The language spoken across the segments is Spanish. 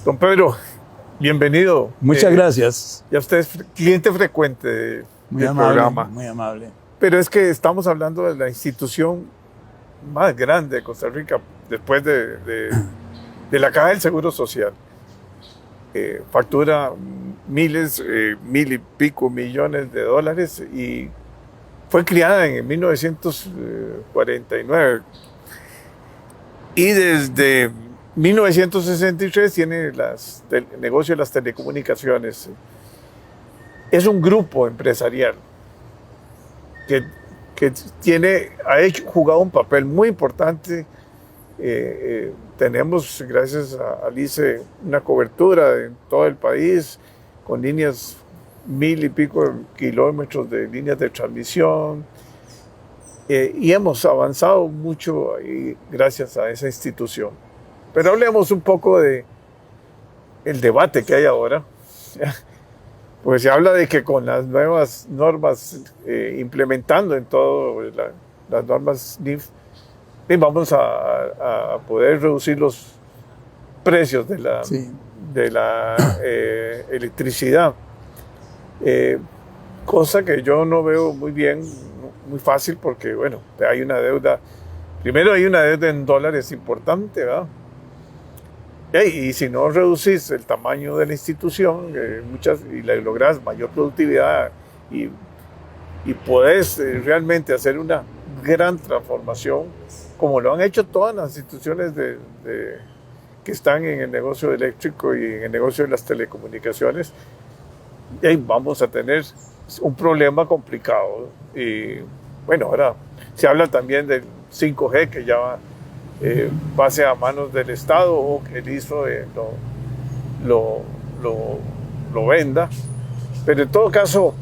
Don Pedro, bienvenido. Muchas gracias. Ya usted es cliente frecuente del programa. Muy amable. Pero es que estamos hablando de la institución más grande de Costa Rica, después de la Caja del Seguro Social. Factura miles, mil y pico millones de dólares y fue creada en 1949. Y desde 1963 tiene el negocio de las telecomunicaciones. Es un grupo empresarial que jugado un papel muy importante. Tenemos, gracias al ICE, una cobertura en todo el país con líneas, 1000 y pico kilómetros de líneas de transmisión. Y hemos avanzado mucho gracias a esa institución. Pero hablemos un poco de el debate que hay ahora. Pues se habla de que con las nuevas normas, implementando en todo las normas NIF, vamos a poder reducir los precios de la electricidad. Cosa que yo no veo muy bien, muy fácil, porque bueno, hay una deuda. Primero hay una deuda en dólares importante, ¿verdad? Y si no reducís el tamaño de la institución y lográs mayor productividad y podés realmente hacer una gran transformación, como lo han hecho todas las instituciones que están en el negocio eléctrico y en el negocio de las telecomunicaciones, vamos a tener un problema complicado. Y bueno, ahora se habla también del 5G, que ya pase a manos del Estado o que el ISO lo venda. Pero en todo caso,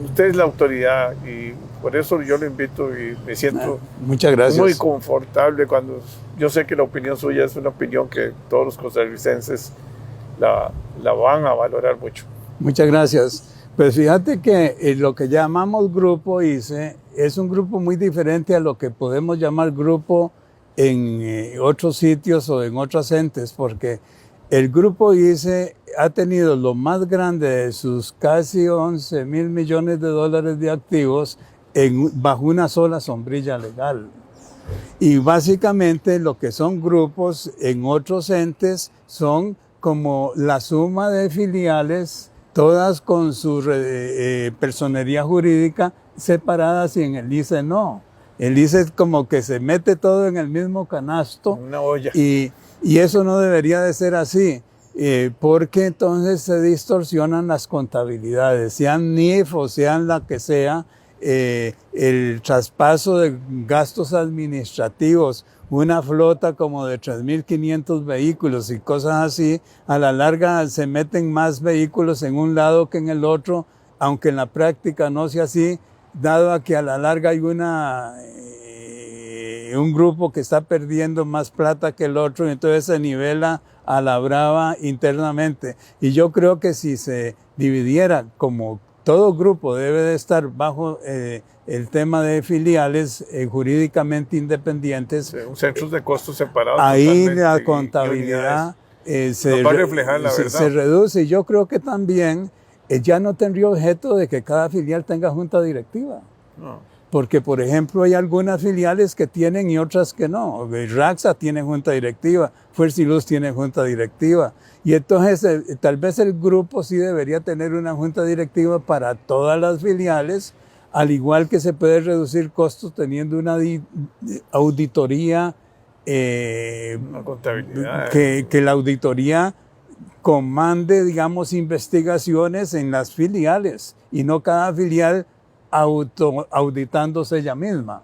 usted es la autoridad y por eso yo lo invito y me siento Muchas gracias. muy confortable cuando yo sé que la opinión suya es una opinión que todos los costarricenses la van a valorar mucho. Muchas gracias. Pues fíjate que lo que llamamos grupo ICE es un grupo muy diferente a lo que podemos llamar grupo en otros sitios o en otros entes, porque el grupo ICE ha tenido lo más grande de sus casi 11,000 millones de dólares de activos bajo una sola sombrilla legal. Y básicamente lo que son grupos en otros entes son como la suma de filiales, todas con su personería jurídica separadas, y en el ICE no. El ICE es como que se mete todo en el mismo canasto. Una olla. Y eso no debería de ser así, porque entonces se distorsionan las contabilidades, sean NIF o sean la que sea. El traspaso de gastos administrativos, una flota como de 3,500 vehículos y cosas así, a la larga se meten más vehículos en un lado que en el otro, aunque en la práctica no sea así, dado a que a la larga hay un grupo que está perdiendo más plata que el otro, y entonces se nivela a la brava internamente. Y yo creo que si se dividiera, como todo grupo debe de estar bajo el tema de filiales jurídicamente independientes, Centros de costos separados. Ahí la contabilidad se reduce. Y yo creo que también ya no tendría objeto de que cada filial tenga junta directiva. No. Porque, por ejemplo, hay algunas filiales que tienen y otras que no. Raxa tiene junta directiva, Fuerza y Luz tiene junta directiva. Y entonces, tal vez el grupo sí debería tener una junta directiva para todas las filiales, al igual que se puede reducir costos teniendo una auditoría, una contabilidad. Que la auditoría comande, digamos, investigaciones en las filiales y no cada filial auditándose ella misma,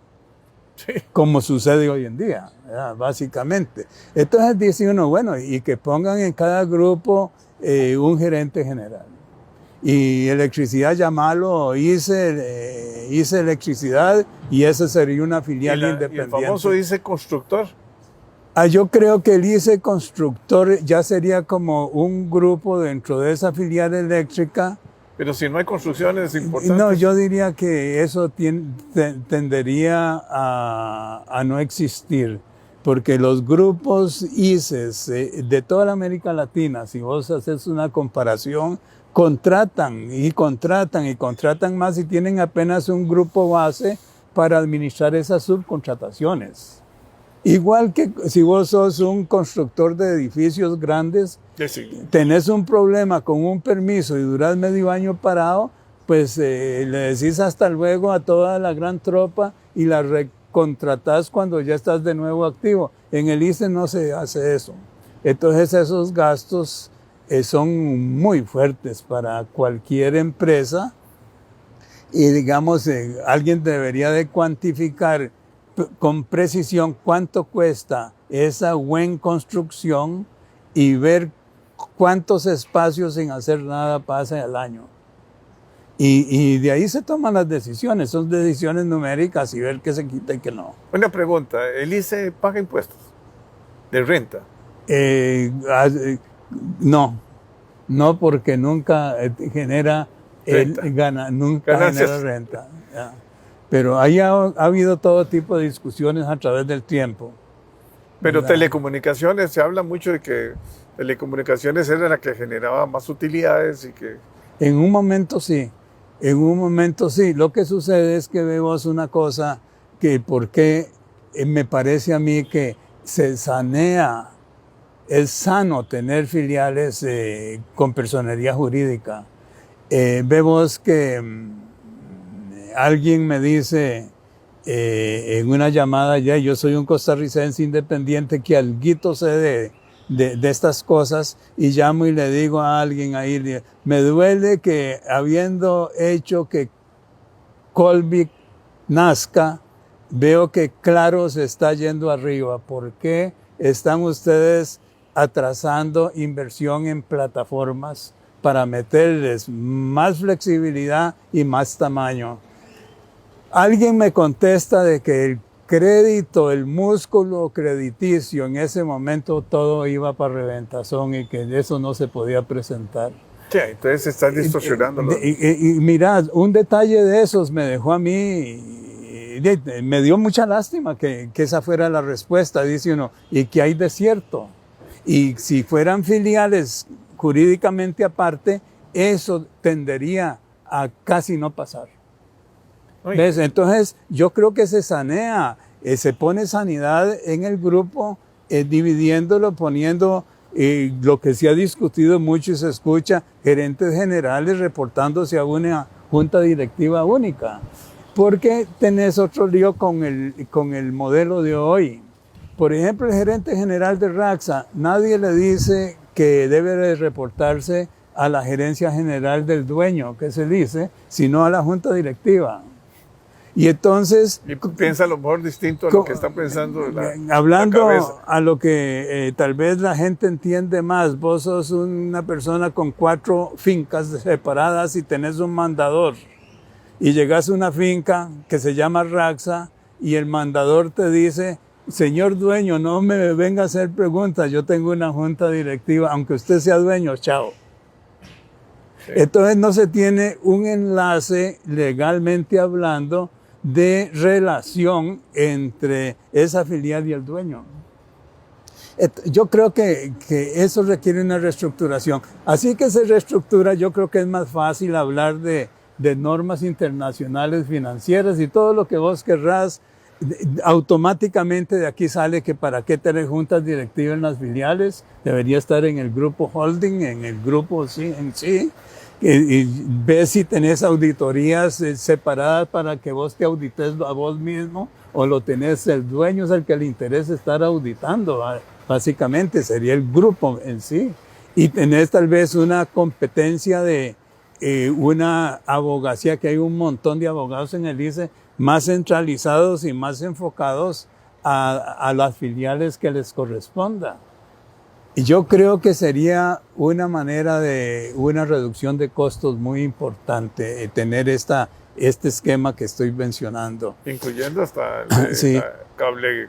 sí, como sucede hoy en día, ¿verdad? Básicamente. Entonces dice uno, bueno, y que pongan en cada grupo un gerente general. Y electricidad, llamarlo ICE Electricidad, y esa sería una filial independiente. ¿Y el famoso ICE Constructor? Yo creo que el ICE Constructor ya sería como un grupo dentro de esa filial eléctrica. Pero si no hay construcciones importantes. No, yo diría que eso tendería a no existir. porque los grupos ICES de toda la América Latina, si vos haces una comparación, contratan más y tienen apenas un grupo base para administrar esas subcontrataciones. Igual que si vos sos un constructor de edificios grandes, sí, tenés un problema con un permiso y durás medio año parado, pues le decís hasta luego a toda la gran tropa y la recontratás cuando ya estás de nuevo activo. En el ICE no se hace eso. Entonces esos gastos son muy fuertes para cualquier empresa y digamos, alguien debería de cuantificar con precisión cuánto cuesta esa buena construcción y ver cuántos espacios sin hacer nada pasa al año. Y de ahí se toman las decisiones, son decisiones numéricas y ver qué se quita y qué no. Una pregunta, ¿el ICE paga impuestos de renta? No porque nunca genera genera renta. Ya. Pero ahí ha habido todo tipo de discusiones a través del tiempo. Pero ¿verdad? telecomunicaciones, se habla mucho de que telecomunicaciones era la que generaba más utilidades y que... En un momento sí. Lo que sucede es que vemos una cosa que porque me parece a mí que se sanea, es sano tener filiales con personería jurídica. Vemos que alguien me dice en una llamada ya, yo soy un costarricense independiente que alguito sé de estas cosas y llamo y le digo a alguien ahí, me duele que habiendo hecho que Colby nazca, veo que Claro se está yendo arriba. ¿Por qué están ustedes atrasando inversión en plataformas para meterles más flexibilidad y más tamaño? Alguien me contesta de que el crédito, el músculo crediticio, en ese momento todo iba para reventazón y que eso no se podía presentar. Sí, entonces estás distorsionándolo. Y mirad, un detalle de esos me dejó a mí, me dio mucha lástima que esa fuera la respuesta, dice uno, ¿y qué hay de cierto? Y si fueran filiales jurídicamente aparte, eso tendería a casi no pasar. ¿Ves? Entonces, yo creo que se sanea, se pone sanidad en el grupo, dividiéndolo, poniendo lo que se ha discutido mucho y se escucha, gerentes generales reportándose a una junta directiva única. Porque tenés otro lío con el modelo de hoy. Por ejemplo, el gerente general de Raxa, nadie le dice que debe de reportarse a la gerencia general del dueño, que se dice, sino a la junta directiva. Y entonces... Y piensa a lo mejor distinto a lo que está pensando hablando la cabeza. A lo que tal vez la gente entiende más. Vos sos una persona con 4 fincas separadas y tenés un mandador. Y llegas a una finca que se llama Raxa y el mandador te dice, señor dueño, no me venga a hacer preguntas, yo tengo una junta directiva, aunque usted sea dueño, chao. Sí. Entonces no se tiene un enlace legalmente hablando de relación entre esa filial y el dueño. Yo creo que eso requiere una reestructuración. Así que se reestructura, yo creo que es más fácil hablar de normas internacionales financieras y todo lo que vos querrás. Automáticamente de aquí sale que para qué tener juntas directivas en las filiales, debería estar en el grupo holding, en el grupo en sí. Y ves si tenés auditorías separadas para que vos te audites a vos mismo o lo tenés, el dueño es el que le interesa estar auditando, básicamente sería el grupo en sí. Y tenés tal vez una competencia de una abogacía, que hay un montón de abogados en el ICE, más centralizados y más enfocados a las filiales que les corresponda. Y yo creo que sería una manera de una reducción de costos muy importante tener este esquema que estoy mencionando. Incluyendo hasta sí. cable,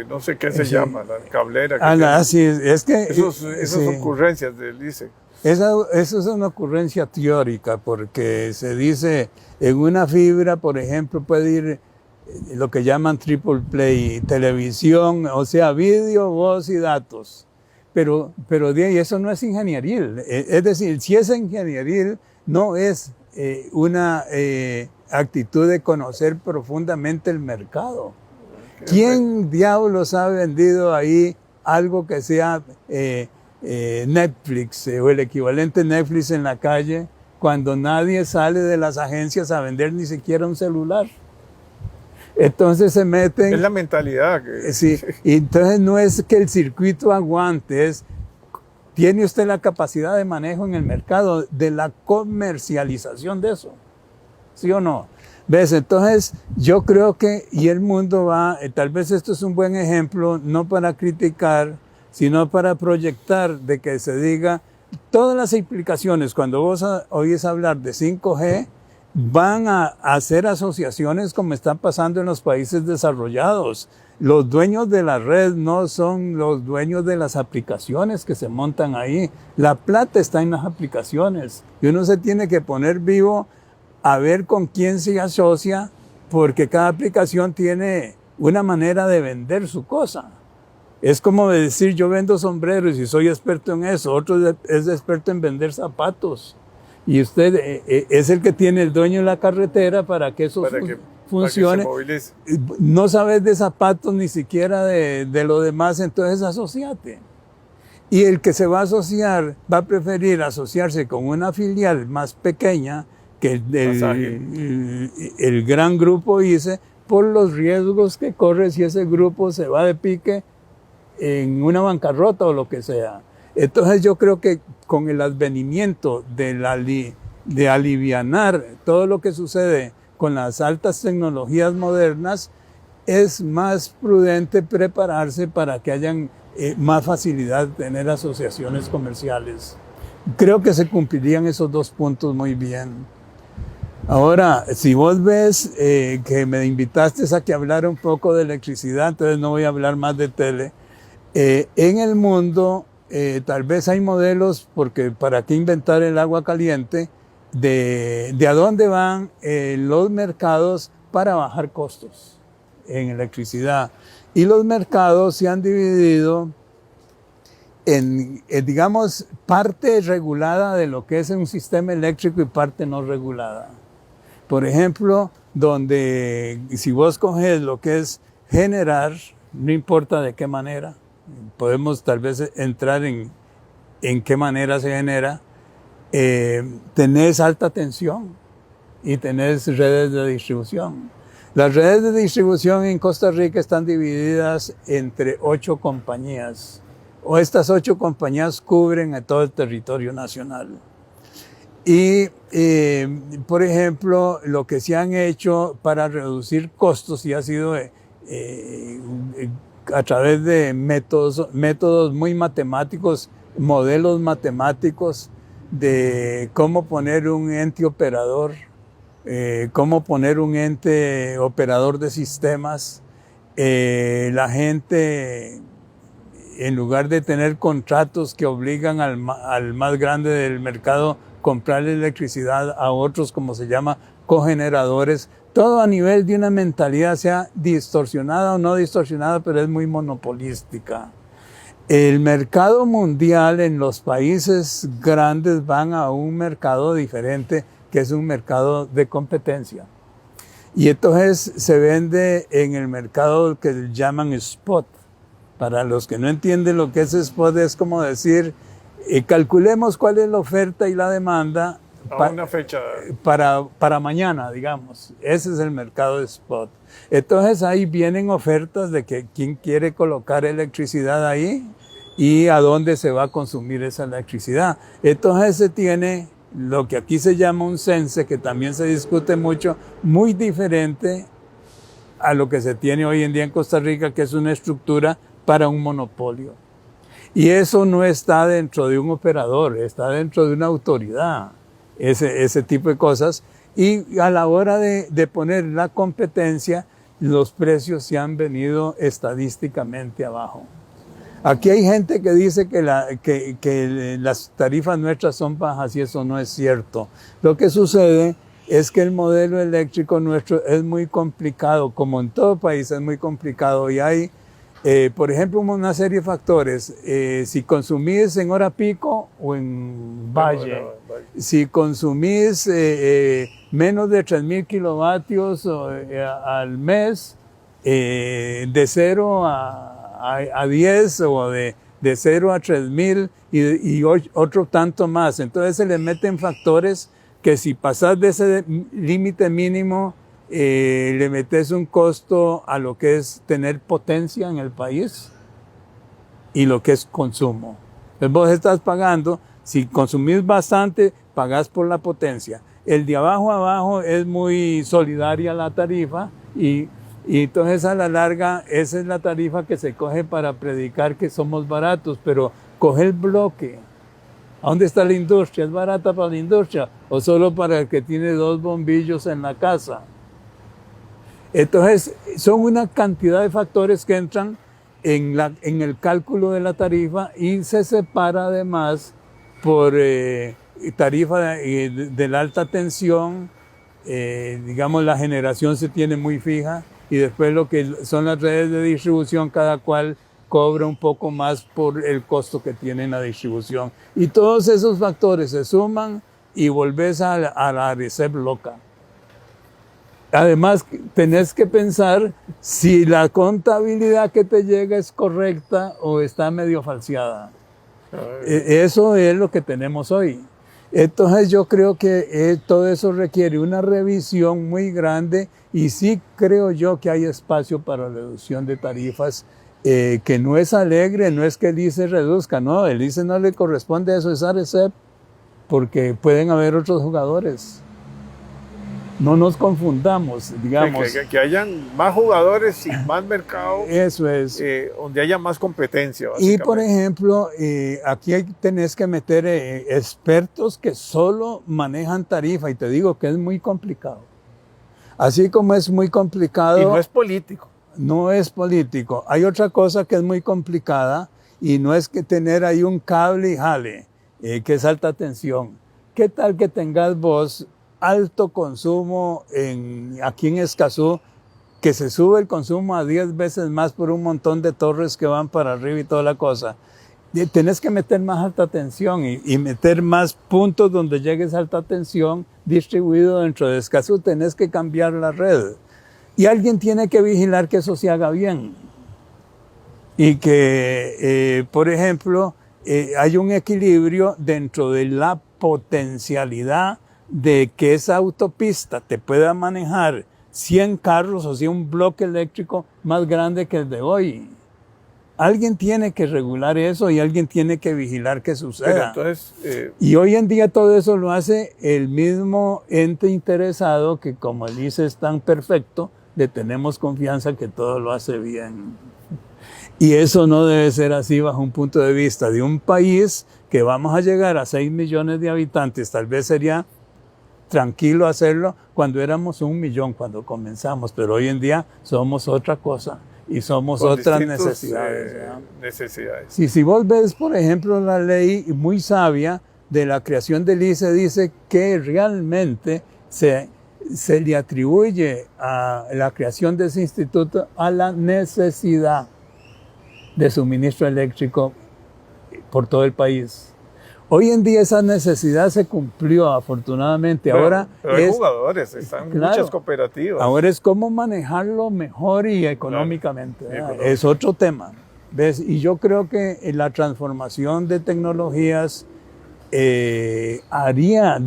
no sé qué se llama, la cablera. Sí, es que... Esas ocurrencias del ICE. Eso es una ocurrencia teórica porque se dice en una fibra, por ejemplo, puede ir lo que llaman triple play, televisión, o sea, vídeo, voz y datos. Pero de ahí eso no es ingenieril. Es decir, si es ingenieril, no es una actitud de conocer profundamente el mercado. ¿Quién diablos ha vendido ahí algo que sea Netflix o el equivalente Netflix en la calle cuando nadie sale de las agencias a vender ni siquiera un celular? Entonces se meten... Es la mentalidad. Sí, y entonces no es que el circuito aguante, tiene usted la capacidad de manejo en el mercado de la comercialización de eso, ¿sí o no? ¿Ves? Entonces yo creo que, y el mundo va, tal vez esto es un buen ejemplo, no para criticar, sino para proyectar, de que se diga, todas las implicaciones, cuando vos oís hablar de 5G, van a hacer asociaciones como está pasando en los países desarrollados. Los dueños de la red no son los dueños de las aplicaciones que se montan ahí. La plata está en las aplicaciones y uno se tiene que poner vivo a ver con quién se asocia, porque cada aplicación tiene una manera de vender su cosa. Es como decir, yo vendo sombreros y soy experto en eso, otro es experto en vender zapatos. Y usted es el que tiene el dueño de la carretera para que eso funcione. Para que se movilice. No sabes de zapatos ni siquiera de lo demás, entonces asociate. Y el que se va a asociar va a preferir asociarse con una filial más pequeña que el gran grupo ICE, por los riesgos que corre si ese grupo se va de pique en una bancarrota o lo que sea. Entonces yo creo que con el advenimiento de alivianar todo lo que sucede con las altas tecnologías modernas, es más prudente prepararse para que hayan más facilidad de tener asociaciones comerciales. Creo que se cumplirían esos dos puntos muy bien. Ahora, si vos ves que me invitaste a que hablara un poco de electricidad, entonces no voy a hablar más de tele. En el mundo, tal vez hay modelos, porque para qué inventar el agua caliente, de a dónde van los mercados para bajar costos en electricidad. Y los mercados se han dividido en, digamos, parte regulada de lo que es un sistema eléctrico y parte no regulada. Por ejemplo, donde si vos coges lo que es generar, no importa de qué manera, podemos tal vez entrar en qué manera se genera, tenés alta tensión y tenés redes de distribución. Las redes de distribución en Costa Rica están divididas entre 8 compañías, o estas 8 compañías cubren a todo el territorio nacional. Y, por ejemplo, lo que se han hecho para reducir costos y ha sido a través de métodos muy matemáticos, modelos matemáticos de cómo poner un ente operador, cómo poner un ente operador de sistemas. La gente, en lugar de tener contratos que obligan al más grande del mercado comprarle electricidad a otros, como se llama, cogeneradores, todo a nivel de una mentalidad, sea distorsionada o no distorsionada, pero es muy monopolística. El mercado mundial en los países grandes van a un mercado diferente, que es un mercado de competencia. Y entonces se vende en el mercado que llaman spot. Para los que no entienden lo que es spot, es como decir, calculemos cuál es la oferta y la demanda a una fecha para mañana, digamos. Ese es el mercado de spot. Entonces ahí vienen ofertas de que quién quiere colocar electricidad ahí y a dónde se va a consumir esa electricidad. Entonces se tiene lo que aquí se llama un cense, que también se discute mucho, muy diferente a lo que se tiene hoy en día en Costa Rica, que es una estructura para un monopolio. Y eso no está dentro de un operador, está dentro de una autoridad, ese tipo de cosas. Y a la hora de poner la competencia, los precios se han venido estadísticamente abajo. Aquí hay gente que dice que las tarifas nuestras son bajas y eso no es cierto. Lo que sucede es que el modelo eléctrico nuestro es muy complicado, como en todo país es muy complicado y hay, por ejemplo, una serie de factores. Si consumís en hora pico o en valle, si consumís menos de 3.000 kilovatios al mes, de 0 a 10 o de 0 a 3.000 y otro tanto más. Entonces se le meten factores que si pasas de ese límite mínimo, le metes un costo a lo que es tener potencia en el país y lo que es consumo. Entonces vos estás pagando, si consumís bastante, pagás por la potencia. El de abajo a abajo es muy solidaria la tarifa y entonces a la larga esa es la tarifa que se coge para predicar que somos baratos, pero coge el bloque. ¿A dónde está la industria? ¿Es barata para la industria o solo para el que tiene 2 bombillos en la casa? Entonces, son una cantidad de factores que entran en el cálculo de la tarifa y se separa además por tarifa de la alta tensión, digamos la generación se tiene muy fija y después lo que son las redes de distribución, cada cual cobra un poco más por el costo que tiene la distribución. Y todos esos factores se suman y volvés a la recep loca. Además, tenés que pensar si la contabilidad que te llega es correcta o está medio falseada. Eso es lo que tenemos hoy. Entonces yo creo que todo eso requiere una revisión muy grande y sí creo yo que hay espacio para reducción de tarifas, que no es alegre, no es que el ICE reduzca, no, el ICE no le corresponde eso, es ARECEP, porque pueden haber otros jugadores. No nos confundamos, digamos. Que hayan más jugadores y más mercado. Eso es. Donde haya más competencia. Y por ejemplo, aquí tenés que meter expertos que solo manejan tarifa y te digo que es muy complicado. Así como es muy complicado. Y no es político. No es político. Hay otra cosa que es muy complicada y no es que tener ahí un cable y jale, que es alta tensión. ¿Qué tal que tengas vos alto consumo aquí en Escazú, que se sube el consumo a 10 veces más por un montón de torres que van para arriba y toda la cosa? Tenés que meter más alta tensión y meter más puntos donde llegues a alta tensión distribuido dentro de Escazú. Tenés que cambiar la red. Y alguien tiene que vigilar que eso se haga bien. Y que, por ejemplo, hay un equilibrio dentro de la potencialidad de que esa autopista te pueda manejar 100 carros, o sea, un bloque eléctrico más grande que el de hoy. Alguien tiene que regular eso y alguien tiene que vigilar que suceda. Pero entonces, y hoy en día todo eso lo hace el mismo ente interesado que, como él dice, es tan perfecto, le tenemos confianza que todo lo hace bien. Y eso no debe ser así bajo un punto de vista de un país que vamos a llegar a 6 millones de habitantes. Tal vez sería tranquilo hacerlo cuando éramos 1 millón cuando comenzamos, pero hoy en día somos otra cosa y somos otras necesidades. Si vos ves, por ejemplo, la ley muy sabia de la creación del ICE, dice que realmente se le atribuye a la creación de ese instituto a la necesidad de suministro eléctrico por todo el país. Hoy en día esa necesidad se cumplió, afortunadamente. Ahora pero hay jugadores, están muchas cooperativas. Ahora es cómo manejarlo mejor y económicamente. Es otro tema. ¿Ves? Y yo creo que la transformación de tecnologías debería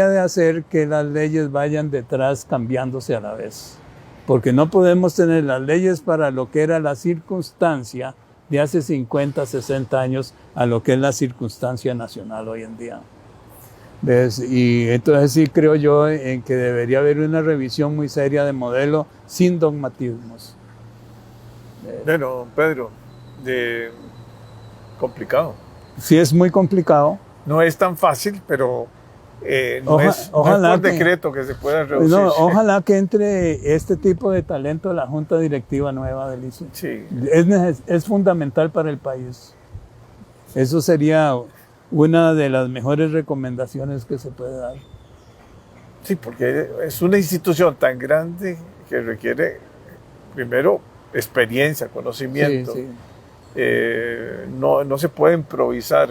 de hacer que las leyes vayan detrás cambiándose a la vez. Porque no podemos tener las leyes para lo que era la circunstancia de hace 50, 60 años a lo que es la circunstancia nacional hoy en día. ¿Ves? Y entonces sí creo yo en que debería haber una revisión muy seria de modelo sin dogmatismos. Bueno, Pedro, complicado. Sí, es muy complicado. No es tan fácil, pero no es por decreto que se pueda reducir. No, ojalá que entre este tipo de talento a la Junta Directiva nueva del ICE. Sí. Es fundamental para el país. Eso sería una de las mejores recomendaciones que se puede dar. Sí, porque es una institución tan grande que requiere, primero, experiencia, conocimiento. Sí, sí. No se puede improvisar.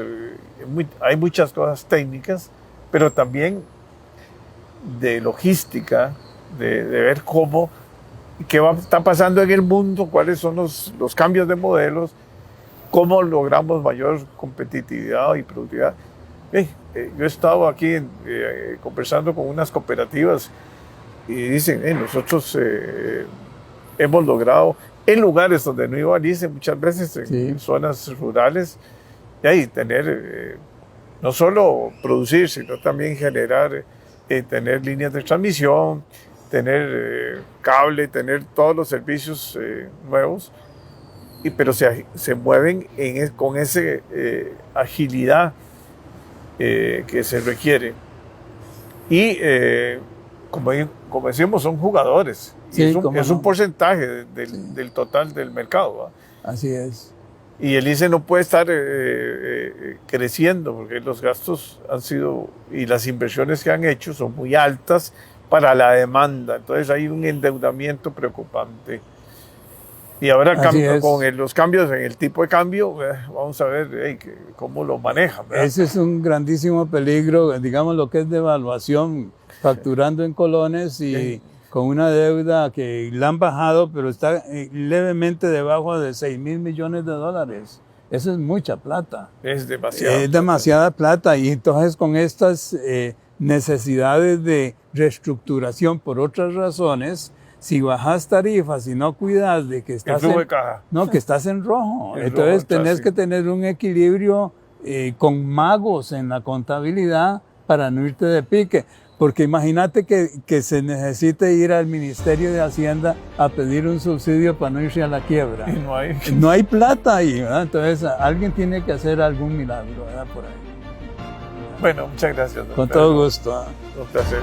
Hay muchas cosas técnicas, pero también de logística, de ver qué está pasando en el mundo, cuáles son los cambios de modelos, cómo logramos mayor competitividad y productividad. Yo he estado aquí conversando con unas cooperativas y dicen, nosotros hemos logrado en lugares donde no iba ICE, muchas veces en zonas rurales, y tener, no solo producir, sino también generar, tener líneas de transmisión, tener cable, tener todos los servicios nuevos, pero se mueven con esa agilidad que se requiere. Y como decimos, son jugadores. Sí, es un porcentaje del total del mercado, ¿va? Así es. Y el ICE no puede estar creciendo porque los gastos han sido y las inversiones que han hecho son muy altas para la demanda. Entonces hay un endeudamiento preocupante. Y ahora con los cambios en el tipo de cambio, vamos a ver cómo lo manejan, ¿verdad? Ese es un grandísimo peligro, digamos lo que es devaluación, facturando en colones y con una deuda que la han bajado, pero está levemente debajo de $6,000 millones. Eso es mucha plata. Es demasiada. Es demasiada plata. Y entonces con estas necesidades de reestructuración por otras razones, si bajas tarifas y no cuidas de que estás que estás en rojo. Entonces tenés que tener un equilibrio con magos en la contabilidad para no irte de pique. Porque imagínate que se necesite ir al Ministerio de Hacienda a pedir un subsidio para no irse a la quiebra. Y no hay plata ahí, ¿verdad? Entonces alguien tiene que hacer algún milagro, ¿verdad? Por ahí. Bueno, muchas gracias, doctor. Con todo gusto. Un placer.